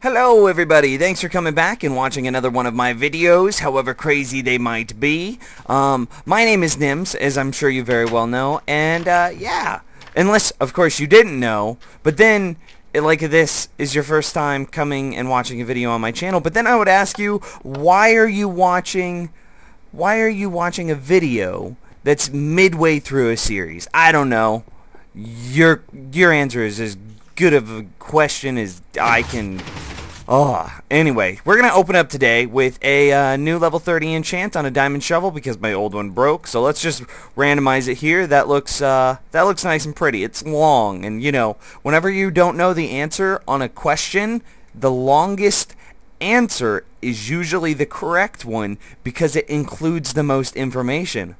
Hello everybody, thanks for coming back and watching another one of my videos, however crazy they might be. My name is Nims, as I'm sure you very well know, and yeah, unless of course you didn't know, but then like this is your first time coming and watching a video on my channel, but then I would ask you, why are you watching a video that's midway through a series? I don't know. Your answer is as good of a question as I can. Anyway, we're gonna open up today with a new level 30 enchant on a diamond shovel because my old one broke. So let's just randomize it here. That looks nice and pretty. It's long, and you know, whenever you don't know the answer on a question, the longest answer is usually the correct one because it includes the most information.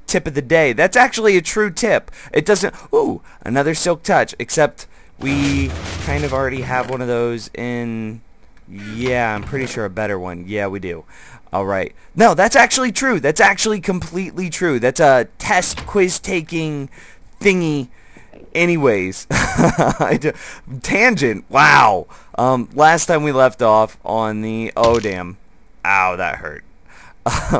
Tip of the day. That's actually a true tip. It doesn't... Ooh, another silk touch, except we kind of already have one of those in... Yeah, I'm pretty sure a better one. Yeah, we do. Alright. No, that's actually true. That's actually completely true. That's a test quiz taking thingy. Anyways, tangent. Wow. Last time we left off on the... Oh, damn. Ow, that hurt.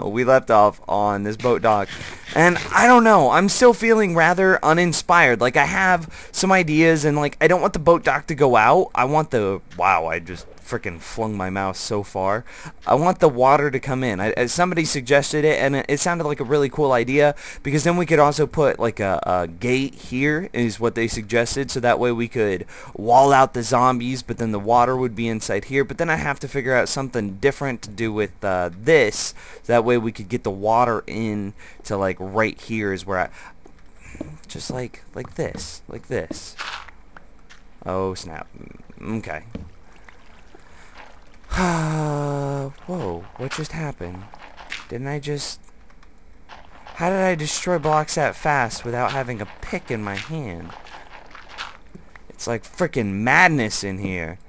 We left off on this boat dock, and I don't know, I'm still feeling rather uninspired. Like, I have some ideas, and like, I don't want the boat dock to go out. I want the... Wow, I just freaking flung my mouse so far. I want the water to come in. Somebody suggested it, and it sounded like a really cool idea, because then we could also put like a gate here, is what they suggested, so that way we could wall out the zombies, but then the water would be inside here. But then I have to figure out something different to do with this, so that way we could get the water in to like right here is where I... Just like this. Like this. Oh, snap. Okay. Whoa, what just happened? Didn't I just... How did I destroy blocks that fast without having a pick in my hand? It's like freaking madness in here.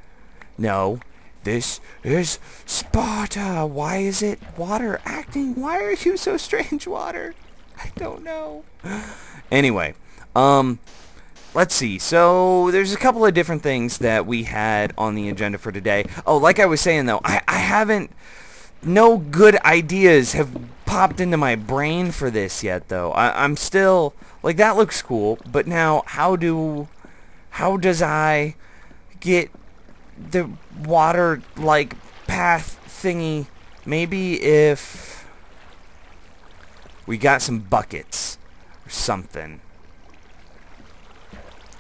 No, this is Sparta. Why is it water acting? Why are you so strange, water? I don't know. Anyway, let's see. So there's a couple of different things that we had on the agenda for today. Oh, like I was saying though, I haven't... No good ideas have popped into my brain for this yet though. I'm still... Like, that looks cool, but now how does I get the water, like, path thingy? Maybe if we got some buckets or something.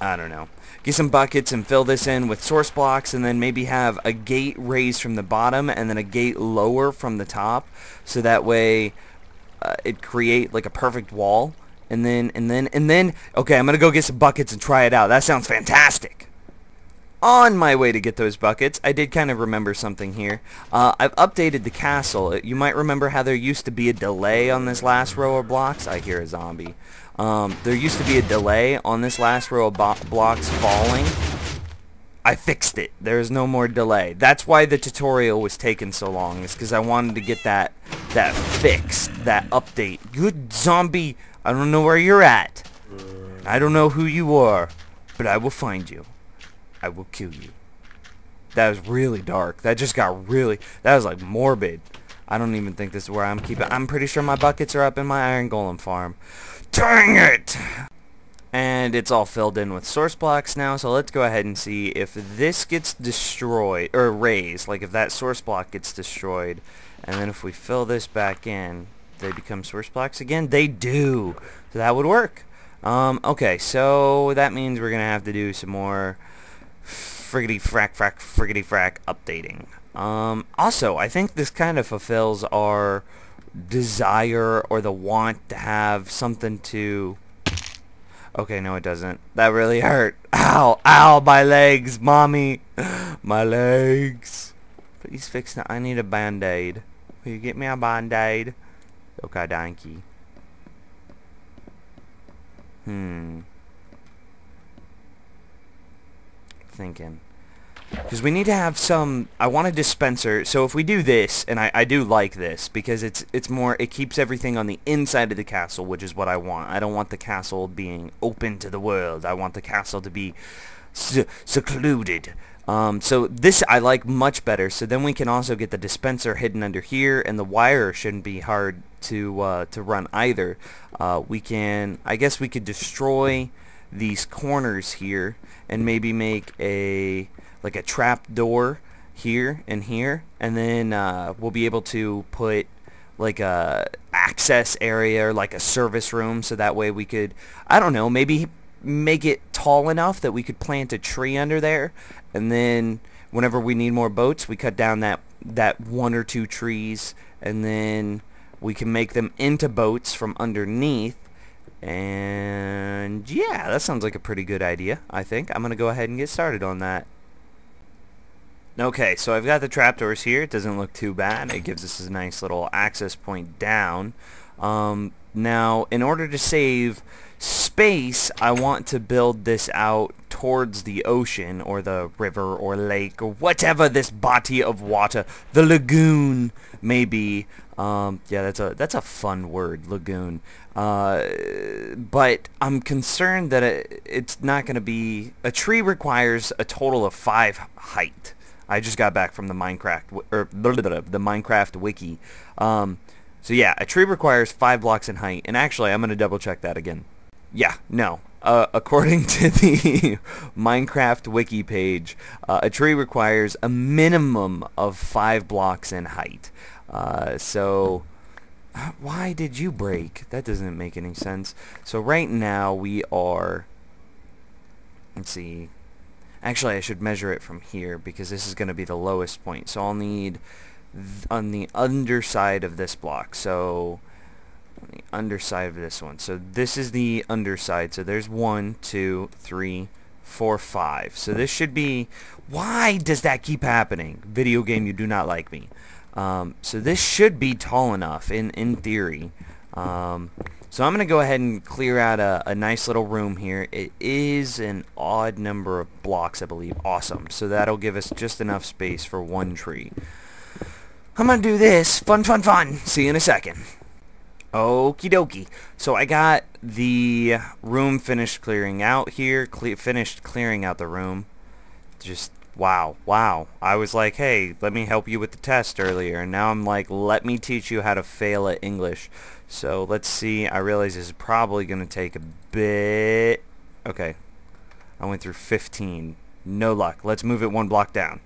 I don't know. Get some buckets and fill this in with source blocks, and then maybe have a gate raised from the bottom and then a gate lower from the top, so that way it create like a perfect wall. And then okay, I'm gonna go get some buckets and try it out. That sounds fantastic. On my way to get those buckets, I did kind of remember something here. I've updated the castle. You might remember how there used to be a delay on this last row of blocks. I hear a zombie. There used to be a delay on this last row of blocks falling. I fixed it. There's no more delay. That's why the tutorial was taking so long. It's because I wanted to get that fixed, that update. Good zombie. I don't know where you're at. I don't know who you are, but I will find you. I will kill you. That was really dark. That just got really... That was like morbid. I don't even think this is where I'm keeping... I'm pretty sure my buckets are up in my iron golem farm. Dang it! And it's all filled in with source blocks now, so let's go ahead and see if this gets destroyed, or raised, like if that source block gets destroyed, and then if we fill this back in, they become source blocks again? They do! So that would work. Okay, so that means we're gonna have to do some more friggity frack updating. Also, I think this kind of fulfills our desire or the want to have something to... Okay, no it doesn't. That really hurt. Ow, ow, my legs, mommy. My legs. Please fix that. I need a band-aid. Will you get me a band-aid? Okay, thank you. Thinking. Because we need to have some... I want a dispenser, so if we do this, and I do like this, because it's more... It keeps everything on the inside of the castle, which is what I want. I don't want the castle being open to the world. I want the castle to be secluded. So this I like much better. So then we can also get the dispenser hidden under here, and the wire shouldn't be hard to run either. I guess we could destroy these corners here and maybe make like a trap door here and here, and then we'll be able to put like a access area or like a service room, so that way we could, I don't know, maybe make it tall enough that we could plant a tree under there, and then whenever we need more boats we cut down that one or two trees, and then we can make them into boats from underneath. And yeah, that sounds like a pretty good idea. I think I'm gonna go ahead and get started on that. Okay, so I've got the trapdoors here. It doesn't look too bad. It gives us a nice little access point down. Now, in order to save space, I want to build this out towards the ocean or the river or lake or whatever this body of water, the lagoon, may be. Yeah, that's a fun word, lagoon. But I'm concerned that it's not going to be. A tree requires a total of 5 height. I just got back from the the Minecraft wiki. So yeah, a tree requires 5 blocks in height, and actually I'm going to double check that again. Yeah, no. According to the Minecraft wiki page, a tree requires a minimum of 5 blocks in height. So why did you break? That doesn't make any sense. So right now we are, let's see, actually I should measure it from here because this is going to be the lowest point. So I'll need on the underside of this block. So on the underside of this one. So this is the underside. So there's 1, 2, 3, 4, 5. So this should be, why does that keep happening? Video game, you do not like me. So this should be tall enough in theory. So I'm going to go ahead and clear out a nice little room here. It is an odd number of blocks, I believe. Awesome. So that'll give us just enough space for 1 tree. I'm going to do this. Fun, fun, fun. See you in a second. Okie dokie. So I got the room finished clearing out here. Finished clearing out the room. Just, wow. I was like, hey, let me help you with the test earlier. And now I'm like, let me teach you how to fail at English. So let's see. I realize this is probably going to take a bit. Okay. I went through 15. No luck. Let's move it 1 block down.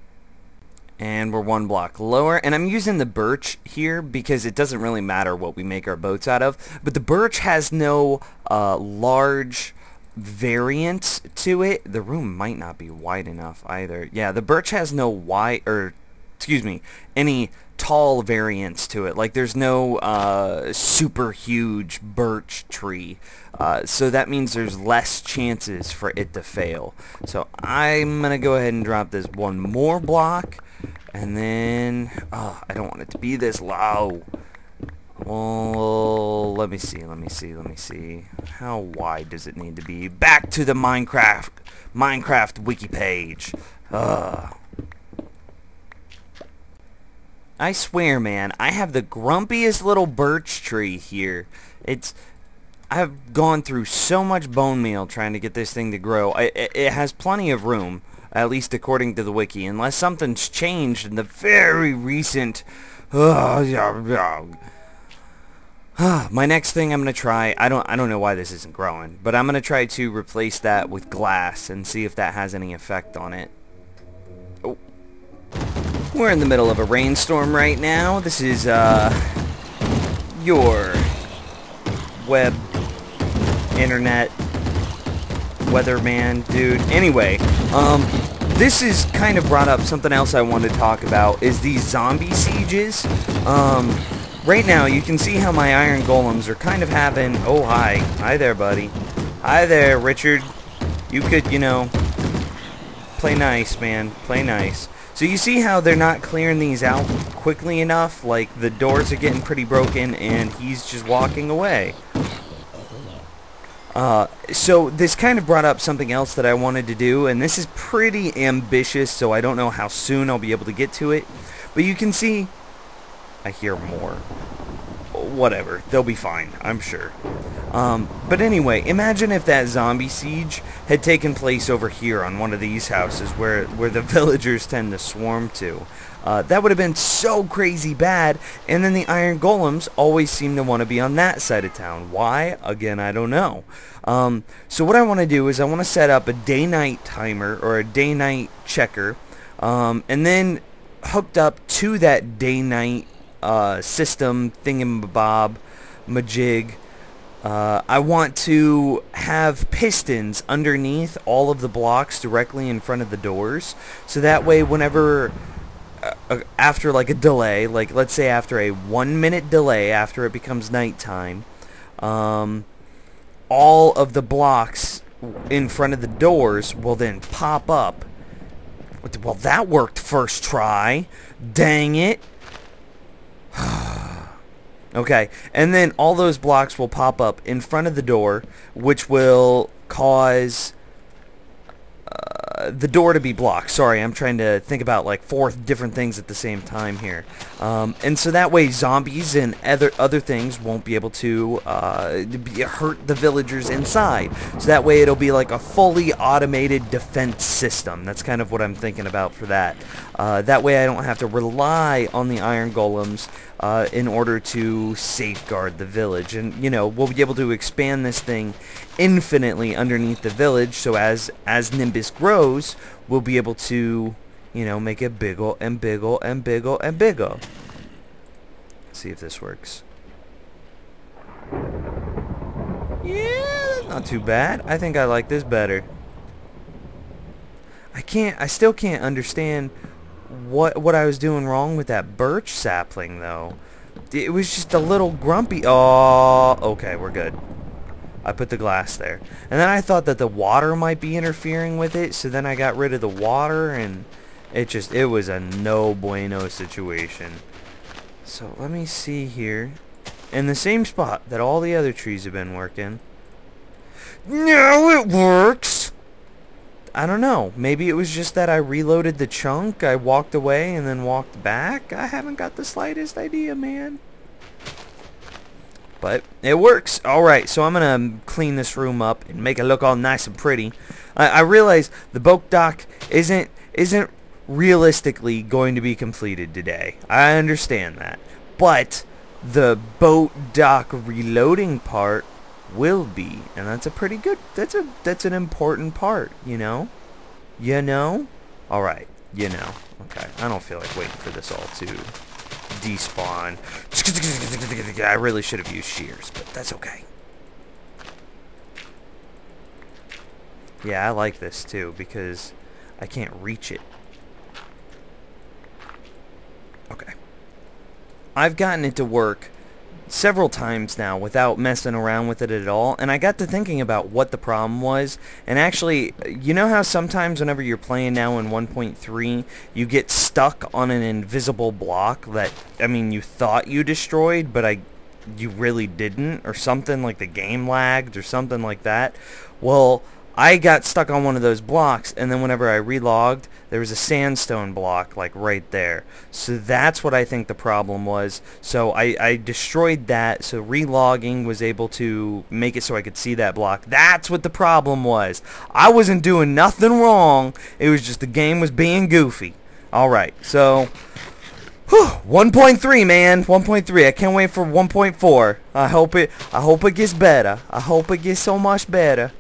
And we're 1 block lower, and I'm using the birch here because it doesn't really matter what we make our boats out of, but the birch has no large variance to it. The room might not be wide enough either. Yeah, the birch has no any tall variance to it. Like there's no super huge birch tree. So that means there's less chances for it to fail. So I'm gonna go ahead and drop this 1 more block. And then, I don't want it to be this low. Well, let me see. How wide does it need to be? Back to the Minecraft wiki page. I swear, man, I have the grumpiest little birch tree here. I've gone through so much bone meal trying to get this thing to grow. It has plenty of room. At least according to the wiki, unless something's changed in the very recent. My next thing I'm gonna try. I don't know why this isn't growing, but I'm gonna try to replace that with glass and see if that has any effect on it. Oh, we're in the middle of a rainstorm right now. This is your web internet weatherman dude. Anyway, this is kind of brought up something else I wanted to talk about, is these zombie sieges. Right now you can see how my iron golems are kind of having, oh hi there buddy, hi there Richard, you could, you know, play nice, man, play nice. So you see how they're not clearing these out quickly enough, like the doors are getting pretty broken and he's just walking away. So this kind of brought up something else that I wanted to do, and this is pretty ambitious, so I don't know how soon I'll be able to get to it. But you can see, I hear more. whatever. They'll be fine, I'm sure. But anyway, imagine if that zombie siege had taken place over here on one of these houses where the villagers tend to swarm to. That would have been so crazy bad, and then the iron golems always seem to want to be on that side of town. Why? Again, I don't know. So what I want to do is I want to set up a day-night timer or a day-night checker, and then hooked up to that day-night system thingamabob majig. I want to have pistons underneath all of the blocks directly in front of the doors, so that way whenever after like a delay, like let's say after a 1-minute delay after it becomes nighttime, all of the blocks in front of the doors will then pop up. Well, that worked first try. Dang it. Okay, and then all those blocks will pop up in front of the door, which will cause the door to be blocked. Sorry, I'm trying to think about like 4 different things at the same time here. And so that way zombies and other things won't be able to hurt the villagers inside. So that way it'll be like a fully automated defense system. That's kind of what I'm thinking about for that. That way I don't have to rely on the iron golems in order to safeguard the village. And, you know, we'll be able to expand this thing infinitely underneath the village, so as Nimbus grows, we'll be able to, you know, make it bigger and bigger and bigger and bigger. Let's see if this works. Yeah, not too bad. I think I like this better. I still can't understand what I was doing wrong with that birch sapling, though. It was just a little grumpy. Oh, okay, we're good. I put the glass there. And then I thought that the water might be interfering with it, so then I got rid of the water, and it was a no bueno situation. So let me see here. In the same spot that all the other trees have been working. No, it works! I don't know. Maybe it was just that I reloaded the chunk, I walked away, and then walked back. I haven't got the slightest idea, man. But it works. Alright, so I'm going to clean this room up and make it look all nice and pretty. I realize the boat dock isn't realistically going to be completed today. I understand that. But the boat dock reloading part will be, and that's a pretty good, that's an important part, you know? You know? Alright, you know. Okay, I don't feel like waiting for this all to despawn. I really should have used shears, but that's okay. Yeah, I like this too, because I can't reach it. Okay. I've gotten it to work several times now without messing around with it at all, and I got to thinking about what the problem was. And actually, you know how sometimes whenever you're playing now in 1.3 you get stuck on an invisible block that, I mean, you thought you destroyed but you really didn't, or something, like the game lagged or something like that? Well, I got stuck on one of those blocks, and then whenever I relogged, there was a sandstone block like right there. So that's what I think the problem was. So I destroyed that, so relogging was able to make it so I could see that block. That's what the problem was. I wasn't doing nothing wrong. It was just the game was being goofy. Alright, so 1.3, man. 1.3. I can't wait for 1.4. I hope it gets better. I hope it gets so much better.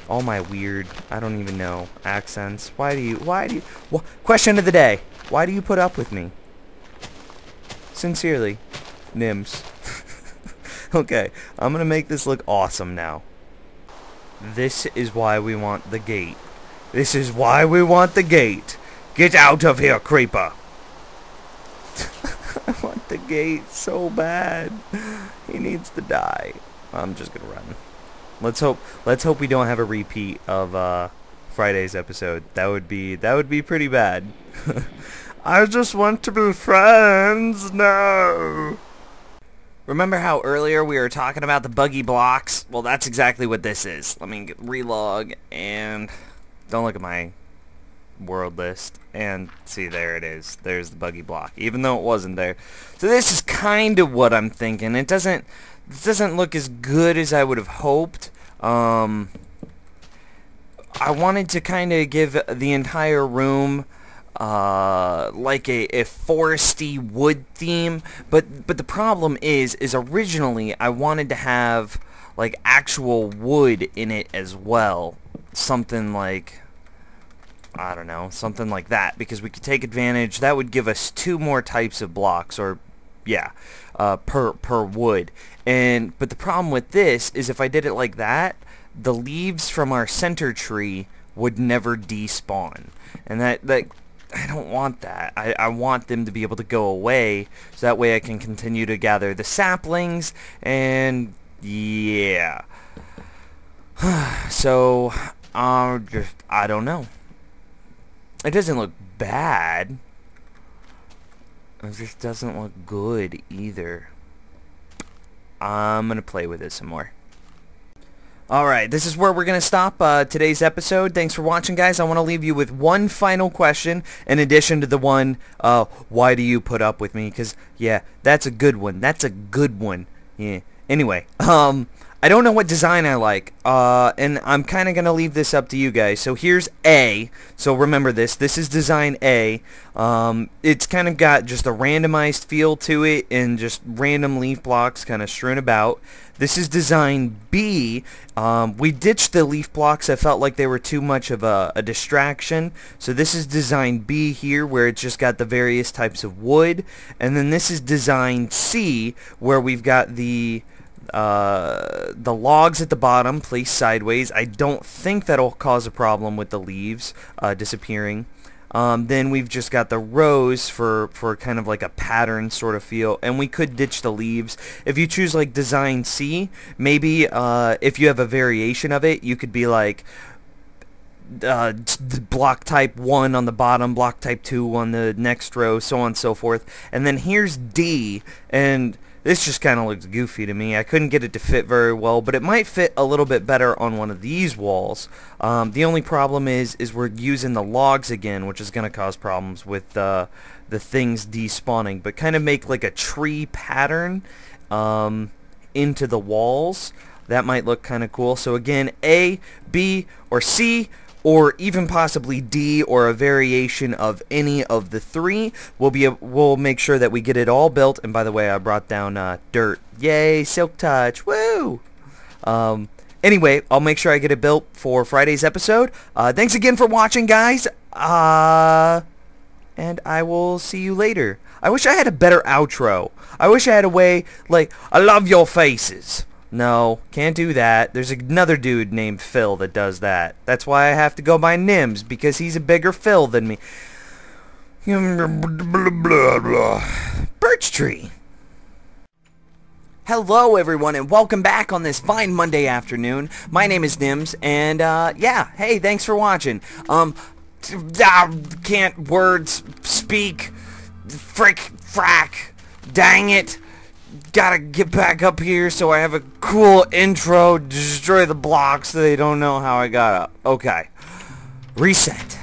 All my weird, I don't even know, accents. Question of the day. Why do you put up with me? Sincerely, Nims. Okay, I'm gonna make this look awesome now. This is why we want the gate. This is why we want the gate. Get out of here, creeper. I want the gate so bad. He needs to die. I'm just gonna run. Let's hope we don't have a repeat of Friday's episode. That would be pretty bad. I just want to be friends. No. Remember how earlier we were talking about the buggy blocks? Well, that's exactly what this is. Let me relog, and don't look at my world list, and see, there it is. There's the buggy block, even though it wasn't there. So this is kind of what I'm thinking. It doesn't look as good as I would have hoped. I wanted to kind of give the entire room like a foresty wood theme, but the problem is originally I wanted to have like actual wood in it as well, something like, I don't know, something like that, because we could take advantage. That would give us 2 more types of blocks, or yeah, per wood. But the problem with this is if I did it like that, the leaves from our center tree would never despawn, and that I don't want that. I want them to be able to go away, so that way I can continue to gather the saplings, and yeah. So I don't know. It doesn't look bad. It just doesn't look good either. I'm gonna play with it some more. Alright, this is where we're going to stop today's episode. Thanks for watching, guys. I want to leave you with one final question, in addition to the one, why do you put up with me? Because, yeah, that's a good one. That's a good one. Yeah. Anyway, I don't know what design I like, and I'm kind of going to leave this up to you guys. So here's A. So remember this. This is design A. It's kind of got just a randomized feel to it, and just random leaf blocks kind of strewn about. This is design B. We ditched the leaf blocks. I felt like they were too much of a distraction. So this is design B here, where it's just got the various types of wood. And then this is design C, where we've got the logs at the bottom placed sideways. I don't think that'll cause a problem with the leaves disappearing. Then we've just got the rows for kind of like a pattern sort of feel, and we could ditch the leaves. If you choose like design C, maybe if you have a variation of it, you could be like block type 1 on the bottom, block type 2 on the next row, so on and so forth. And then here's D, and this just kind of looks goofy to me. I couldn't get it to fit very well, but it might fit a little bit better on one of these walls. The only problem is we're using the logs again, which is going to cause problems with the things despawning. But kind of make like a tree pattern into the walls. That might look kind of cool. So again, A, B, or C, or even possibly D, or a variation of any of the 3. We'll make sure that we get it all built. And by the way, I brought down dirt. Yay, silk touch. Woo! Anyway, I'll make sure I get it built for Friday's episode. Thanks again for watching, guys. And I will see you later. I wish I had a better outro. I wish I had a way, like, I love your faces. No, can't do that. There's another dude named Phil that does that. That's why I have to go by Nims, because he's a bigger Phil than me. Birch tree. Hello everyone, and welcome back on this fine Monday afternoon. My name is Nims, and yeah, hey, thanks for watching. Can't words speak. Frak, dang it. Gotta get back up here so I have a cool intro, destroy the blocks so they don't know how I got up. Okay. Reset.